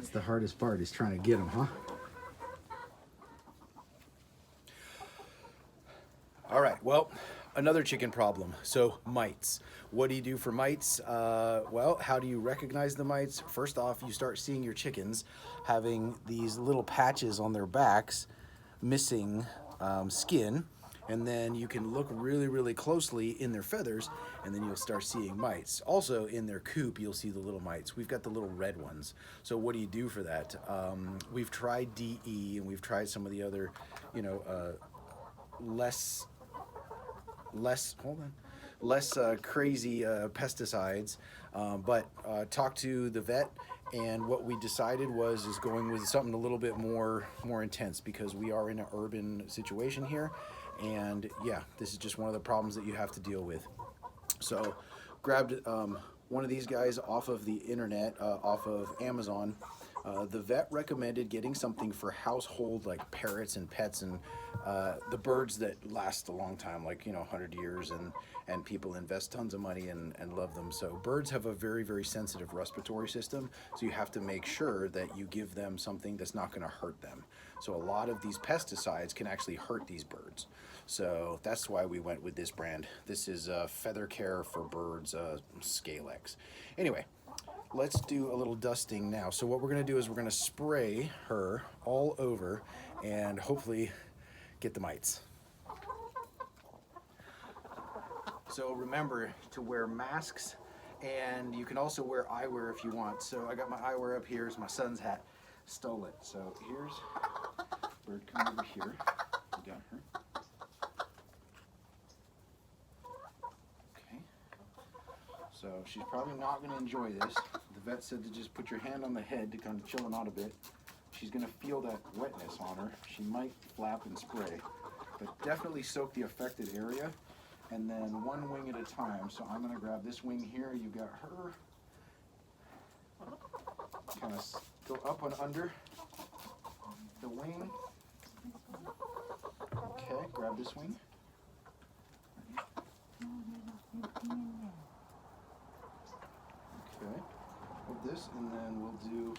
That's the hardest part, is trying to get them, huh? All right, well, another chicken problem. So mites. What do you do for mites? Well, how do you recognize the mites? First off, you start seeing your chickens having these little patches on their backs, missing skin, and then you can look really, really closely in their feathers, and then you'll start seeing mites. Also, in their coop, you'll see the little mites. We've got the little red ones. So what do you do for that? We've tried DE, and we've tried some of the other, you know, less crazy pesticides, but talked to the vet, and what we decided is going with something a little bit more intense, because we are in an urban situation here, and yeah, this is just one of the problems that you have to deal with. So grabbed one of these guys off of the internet, off of Amazon. The vet recommended getting something for household, like parrots and pets, and the birds that last a long time, like, you know, 100 years, and people invest tons of money and love them. So birds have a very, very sensitive respiratory system, so you have to make sure that you give them something that's not going to hurt them. So a lot of these pesticides can actually hurt these birds. So that's why we went with this brand. This is Feather Care for Birds, Scalex. Anyway, let's do a little dusting now. So what we're going to do is we're going to spray her all over and hopefully get the mites. So remember to wear masks, and you can also wear eyewear if you want. So I got my eyewear up here. It's my son's hat. Stole it. So here's bird. Come over here. We got her. Okay. So she's probably not going to enjoy this. The vet said to just put your hand on the head to kind of chill them out a bit. She's going to feel that wetness on her. She might flap and spray, but definitely soak the affected area, and then one wing at a time. So I'm going to grab this wing here. You got her. Kind of go up and under the wing. Okay, grab this wing. Okay, hold this, and then we'll do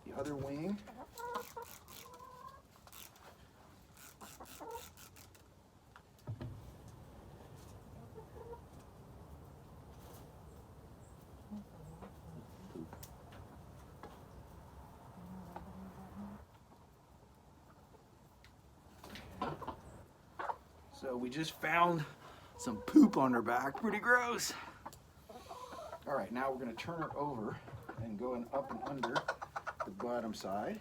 the other wing. So we just found some poop on her back, pretty gross. All right, now we're gonna turn her over and go up and under the bottom side.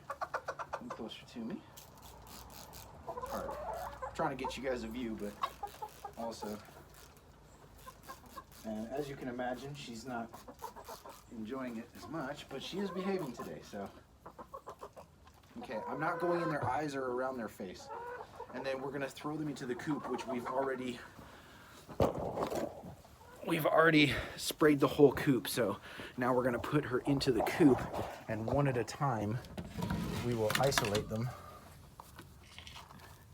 Come closer to me. Hard. I'm trying to get you guys a view, but also, and as you can imagine, she's not enjoying it as much, but she is behaving today, so. Okay, I'm not going in their eyes or around their face. And then we're gonna throw them into the coop, which we've already sprayed the whole coop. So now we're gonna put her into the coop, and one at a time, we will isolate them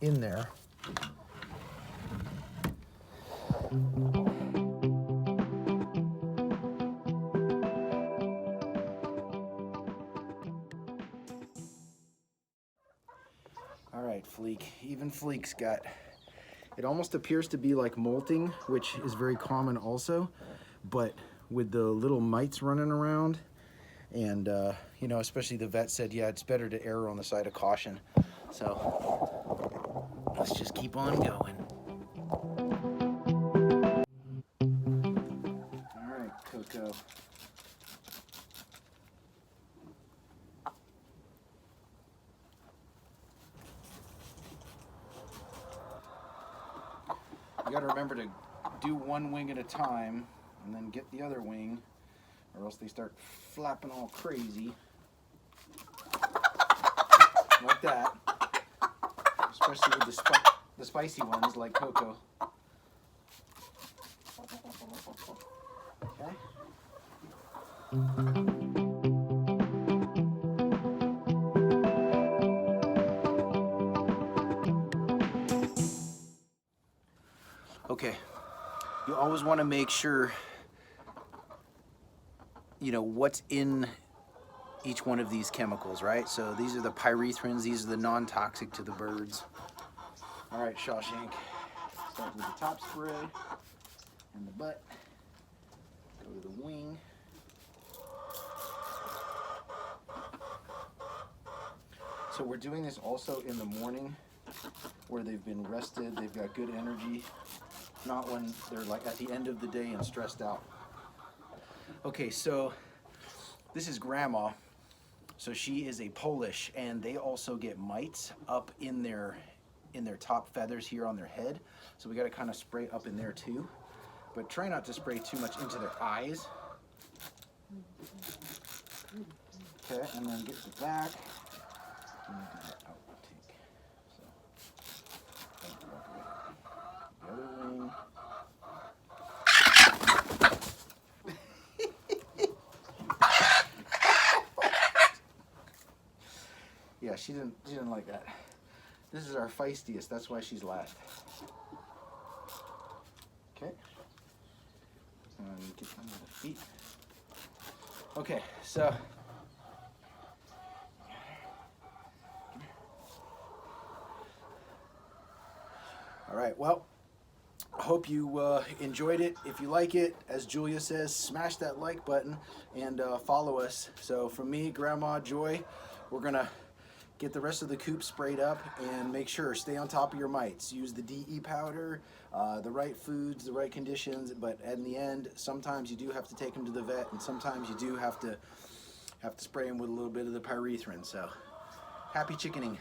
in there. All right, Fleek. Even Fleek's got, it almost appears to be like molting, which is very common also, but with the little mites running around, and you know, especially the vet said, yeah, it's better to err on the side of caution. So let's just keep on going. All right, Coco. You gotta remember to do one wing at a time and then get the other wing, or else they start flapping all crazy. Like that. Especially with the spicy ones like Coco. Okay. Okay, you always want to make sure, you know, what's in each one of these chemicals, right? So these are the pyrethrins, these are the non-toxic to the birds. All right, Shawshank, start with the top spray and the butt, go to the wing. So we're doing this also in the morning where they've been rested, they've got good energy, not when they're like at the end of the day and stressed out. Okay, so this is Grandma. So she is a Polish, and they also get mites up in their top feathers here on their head. So we got to kind of spray up in there too, but try not to spray too much into their eyes. Okay, and then get the back. And then do the outtake. So the other wing. Yeah, she didn't like that. This is our feistiest, that's why she's last. Okay. And get under the feet. Okay, so all right, well, I hope you enjoyed it. If you like it, as Julia says, smash that like button and follow us. So from me, Grandma Joy, we're gonna get the rest of the coop sprayed up and make sure, stay on top of your mites. Use the DE powder, the right foods, the right conditions, but in the end, sometimes you do have to take them to the vet, and sometimes you do have to spray them with a little bit of the pyrethrin. So, happy chickening.